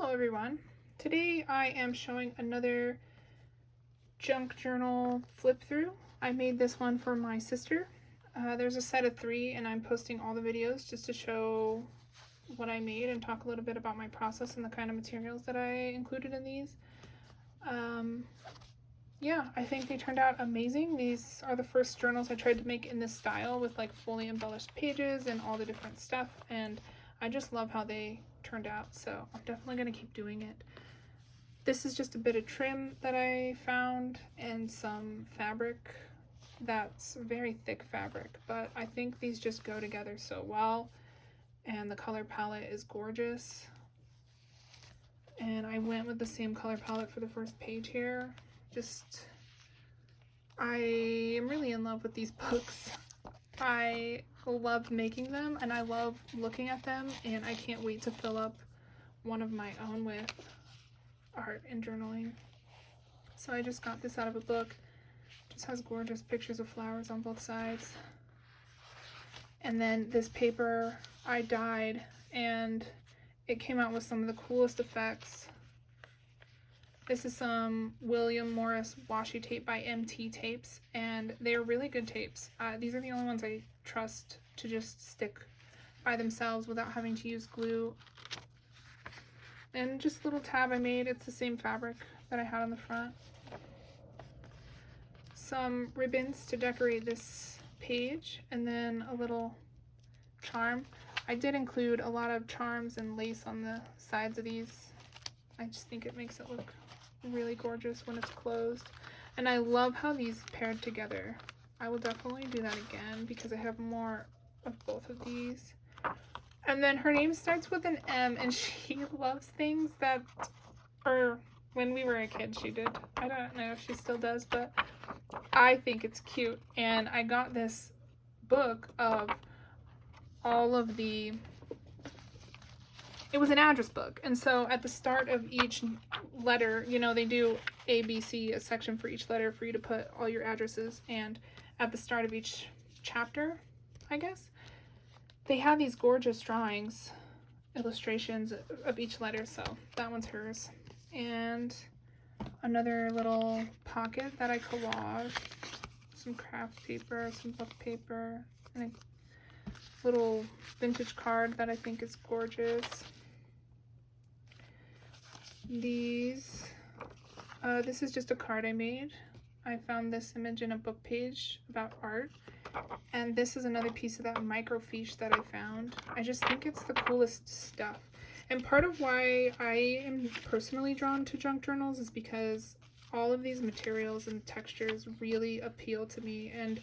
Hello everyone. Today I am showing another junk journal flip through. I made this one for my sister. There's a set of 3 and I'm posting all the videos just to show what I made and talk a little bit about my process and the kind of materials that I included in these. Yeah, I think they turned out amazing. These are the first journals I tried to make in this style with like fully embellished pages and all the different stuff, and I just love how they turned out, so I'm definitely going to keep doing it. This is just a bit of trim that I found and some fabric that's very thick fabric, but I think these just go together so well, and the color palette is gorgeous. And I went with the same color palette for the first page here. I am really in love with these books. I love making them and I love looking at them, and I can't wait to fill up one of my own with art and journaling. So I just got this out of a book. It just has gorgeous pictures of flowers on both sides. And then this paper I dyed and it came out with some of the coolest effects. This is some William Morris washi tape by MT Tapes, and they are really good tapes. These are the only ones I trust to just stick by themselves without having to use glue. And just a little tab I made. It's the same fabric that I had on the front. Some ribbons to decorate this page, and then a little charm. I did include a lot of charms and lace on the sides of these. I just think it makes it look really gorgeous when it's closed. And I love how these paired together. I will definitely do that again because I have more of both of these. And then her name starts with an M, and she loves things that are, when we were a kid she did. I don't know if she still does, but I think it's cute. And I got this book of all of the, it was an address book, and so at the start of each letter, you know, they do A, B, C, a section for each letter for you to put all your addresses, and at the start of each chapter, I guess, they have these gorgeous drawings, illustrations of each letter, so that one's hers. And another little pocket that I collaged, some craft paper, some book paper, and a little vintage card that I think is gorgeous. These, this is just a card I made. I found this image in a book page about art, and this is another piece of that microfiche that I found. I just think it's the coolest stuff. And part of why I am personally drawn to junk journals is because all of these materials and textures really appeal to me, and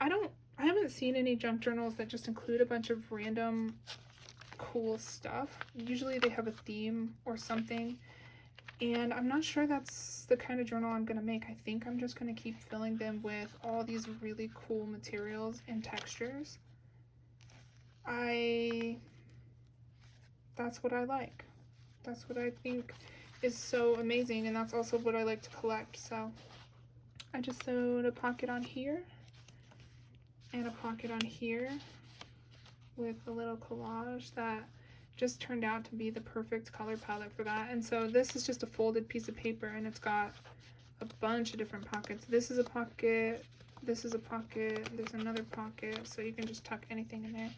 I haven't seen any junk journals that just include a bunch of random cool stuff. Usually they have a theme or something, and I'm not sure that's the kind of journal I'm going to make. I think I'm just going to keep filling them with all these really cool materials and textures. That's what I like. That's what I think is so amazing, and that's also what I like to collect. So I just sewed a pocket on here and a pocket on here with a little collage that just turned out to be the perfect color palette for that. And so this is just a folded piece of paper, and it's got a bunch of different pockets. This is a pocket, this is a pocket, there's another pocket, so you can just tuck anything in there.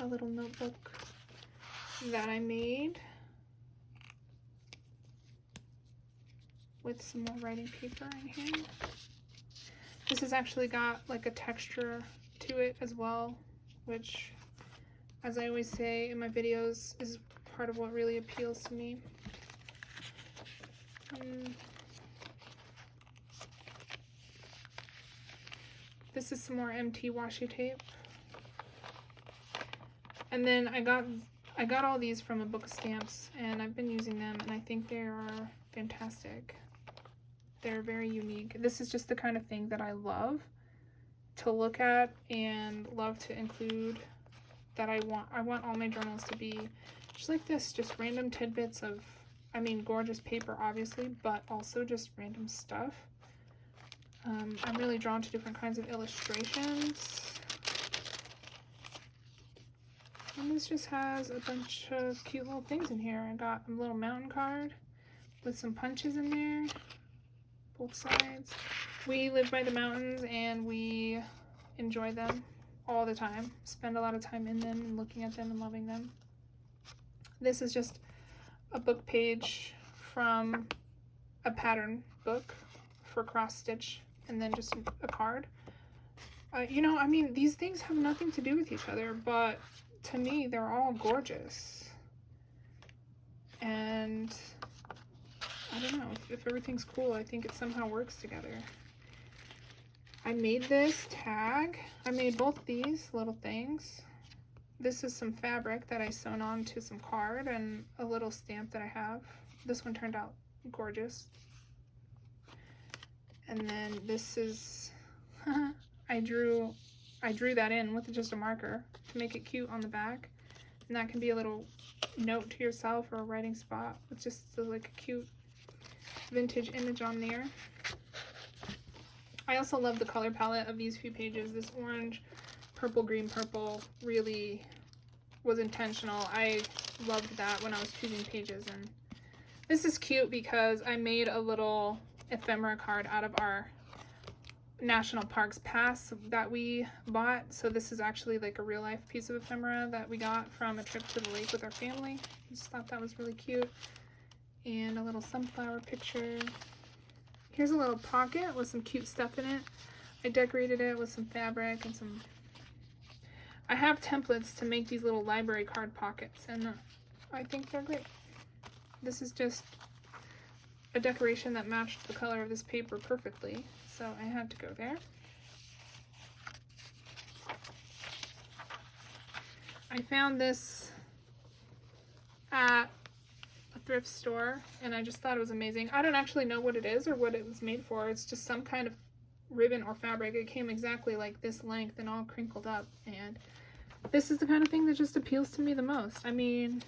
A little notebook that I made with some more writing paper in here. This has actually got like a texture to it as well, which, as I always say in my videos, is part of what really appeals to me. This is some more MT washi tape. And then I got all these from a book of stamps, and I've been using them, and I think they are fantastic. They're very unique. This is just the kind of thing that I love to look at and love to include, that I want all my journals to be just like this, just random tidbits of, I mean, gorgeous paper obviously, but also just random stuff. I'm really drawn to different kinds of illustrations. this just has a bunch of cute little things in here. I got a little mountain card with some punches in there, both sides. We live by the mountains and we enjoy them all the time. Spend a lot of time in them and looking at them and loving them. This is just a book page from a pattern book for cross stitch, and then just a card. You know, I mean, these things have nothing to do with each other, but to me, they're all gorgeous. And I don't know, if everything's cool, I think it somehow works together. I made this tag. I made both these little things. This is some fabric that I sewn on to some card and a little stamp that I have. This one turned out gorgeous. And then this is, I drew that in with just a marker to make it cute on the back. And that can be a little note to yourself or a writing spot with just like a cute vintage image on there. I also love the color palette of these few pages. This orange, purple, green, purple really was intentional. I loved that when I was choosing pages. And this is cute because I made a little ephemera card out of our National Parks pass that we bought. So this is actually like a real life piece of ephemera that we got from a trip to the lake with our family. I just thought that was really cute. And a little sunflower picture. Here's a little pocket with some cute stuff in it. I decorated it with some fabric and some... I have templates to make these little library card pockets, and I think they're great. This is just a decoration that matched the color of this paper perfectly, so I had to go there. I found this at a thrift store and I just thought it was amazing. I don't actually know what it is or what it was made for. It's just some kind of ribbon or fabric. It came exactly like this length and all crinkled up, and this is the kind of thing that just appeals to me the most. I mean,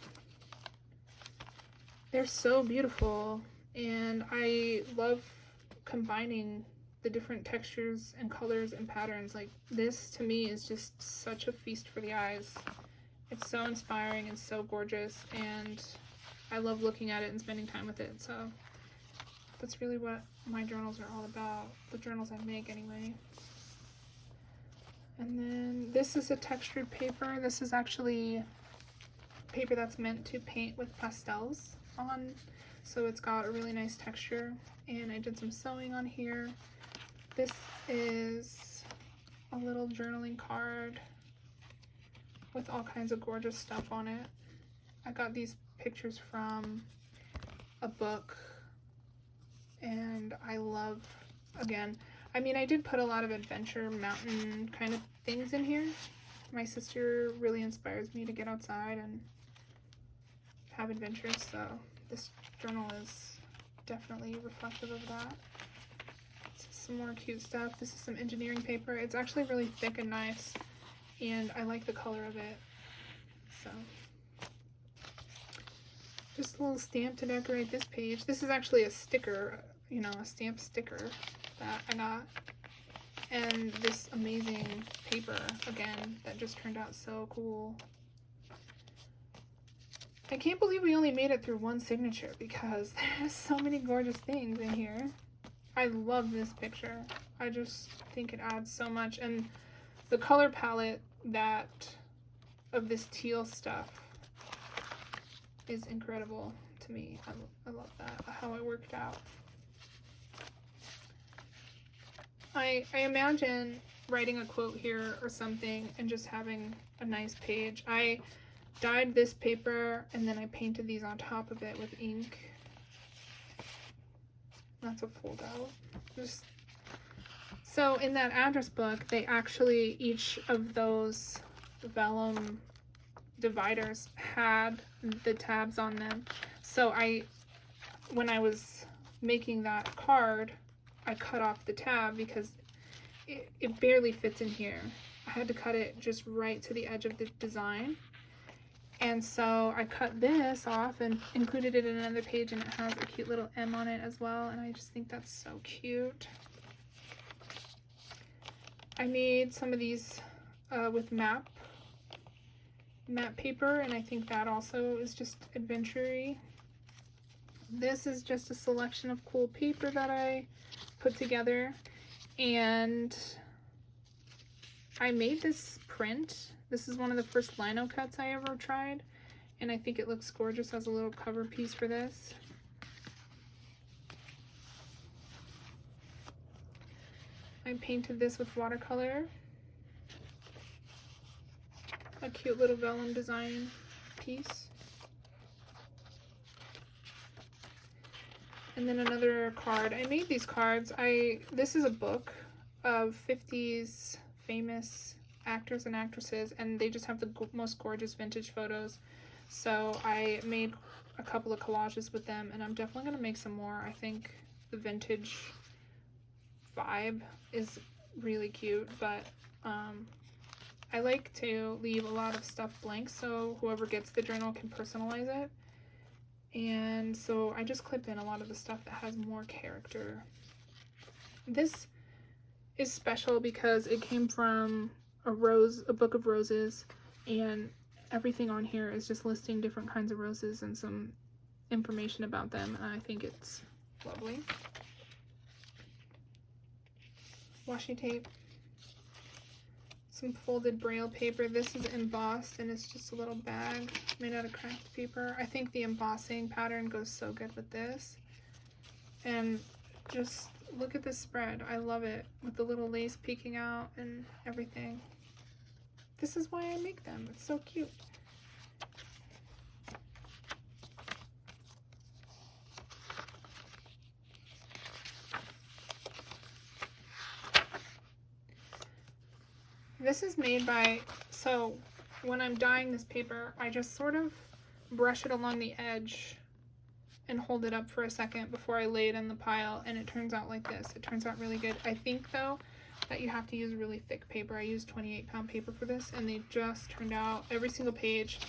they're so beautiful and I love combining the different textures and colors and patterns. Like this to me is just such a feast for the eyes. It's so inspiring and so gorgeous, and I love looking at it and spending time with it. So that's really what my journals are all about, the journals I make anyway. And then this is a textured paper. This is actually paper that's meant to paint with pastels on, so it's got a really nice texture, and I did some sewing on here. This is a little journaling card with all kinds of gorgeous stuff on it. I got these pictures from a book, and I love, again, I mean, I did put a lot of adventure mountain kind of things in here. My sister really inspires me to get outside and have adventures, so this journal is definitely reflective of that. This is some more cute stuff. This is some engineering paper. It's actually really thick and nice, and I like the color of it. So just a little stamp to decorate this page. This is actually a sticker, you know, a stamp sticker that I got. And this amazing paper, again, that just turned out so cool. I can't believe we only made it through one signature because there's so many gorgeous things in here. I love this picture. I just think it adds so much. And the color palette of this teal stuff is incredible to me. I love that, how it worked out. I imagine writing a quote here or something and just having a nice page. I dyed this paper and then I painted these on top of it with ink. That's a fold out. So in that address book, they actually, each of those vellum dividers had the tabs on them. So when I was making that card, I cut off the tab because it barely fits in here. I had to cut it just right to the edge of the design. And so I cut this off and included it in another page, and it has a cute little M on it as well, and I just think that's so cute. I made some of these with map matte paper, and I think that also is just adventure-y. This is just a selection of cool paper that I put together, and I made this print. This is one of the first lino cuts I ever tried, and I think it looks gorgeous as a little cover piece for this. I painted this with watercolor. A cute little vellum design piece. And then another card. I made these cards. This is a book of 50s famous actors and actresses, and they just have the most gorgeous vintage photos. So I made a couple of collages with them, and I'm definitely going to make some more. I think the vintage vibe is really cute, but I like to leave a lot of stuff blank so whoever gets the journal can personalize it. And so I just clip in a lot of the stuff that has more character. This is special because it came from a book of roses, and everything on here is just listing different kinds of roses and some information about them, and I think it's lovely. Washi tape. Some folded braille paper. This is embossed, and it's just a little bag made out of craft paper. I think the embossing pattern goes so good with this. And just look at this spread. I love it, with the little lace peeking out and everything. This is why I make them. It's so cute. This is made by, so when I'm dyeing this paper, I just sort of brush it along the edge and hold it up for a second before I lay it in the pile, and it turns out like this. It turns out really good. I think though that you have to use really thick paper. I used 28-pound paper for this, and they just turned out, every single page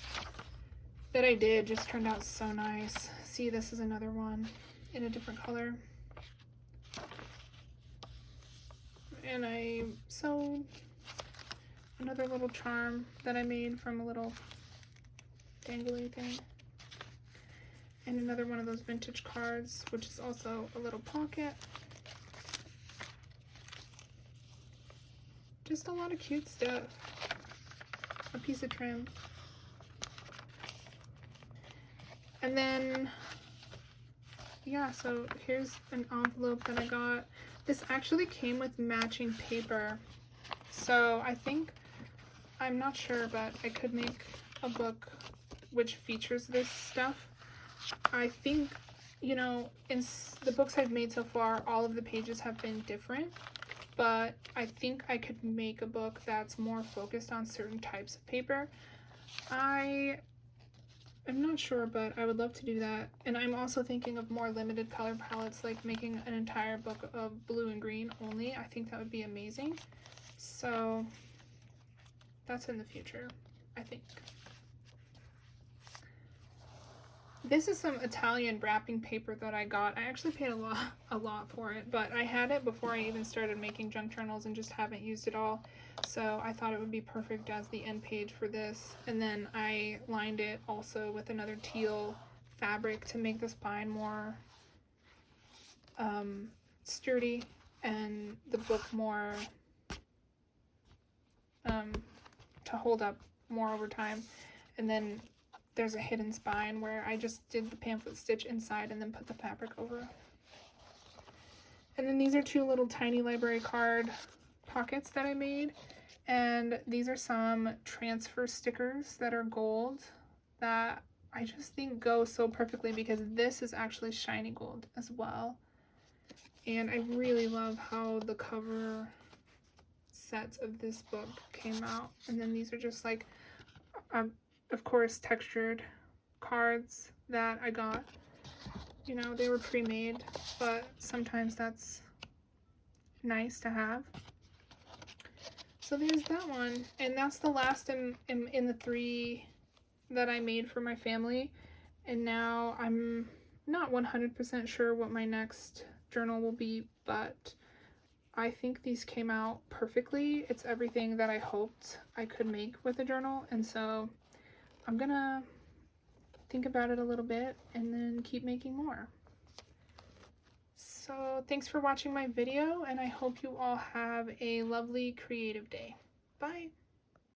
that I did just turned out so nice. See, this is another one in a different color. And I sewed another little charm that I made from a little dangly thing. And another one of those vintage cards, which is also a little pocket. Just a lot of cute stuff. A piece of trim. And then, yeah, so here's an envelope that I got. This actually came with matching paper. So I think, I'm not sure, but I could make a book which features this stuff. I think, you know, in the books I've made so far, all of the pages have been different, but I think I could make a book that's more focused on certain types of paper. I'm not sure, but I would love to do that. And I'm also thinking of more limited color palettes, like making an entire book of blue and green only. I think that would be amazing. So that's in the future, I think. This is some Italian wrapping paper that I got. I actually paid a lot for it, but I had it before I even started making junk journals and just haven't used it all. So I thought it would be perfect as the end page for this. And then I lined it also with another teal fabric to make the spine more sturdy and the book more to hold up more over time. And then there's a hidden spine where I just did the pamphlet stitch inside and then put the fabric over. And then these are two little tiny library card pockets that I made. And these are some transfer stickers that are gold that I just think go so perfectly because this is actually shiny gold as well. And I really love how the cover sets of this book came out. And then these are just like, of course, textured cards that I got. You know, they were pre-made, but sometimes that's nice to have. So there's that one, and that's the last in the 3 that I made for my family. And now I'm not 100% sure what my next journal will be, but I think these came out perfectly. It's everything that I hoped I could make with a journal, and so I'm gonna think about it a little bit and then keep making more. So thanks for watching my video, and I hope you all have a lovely creative day. Bye.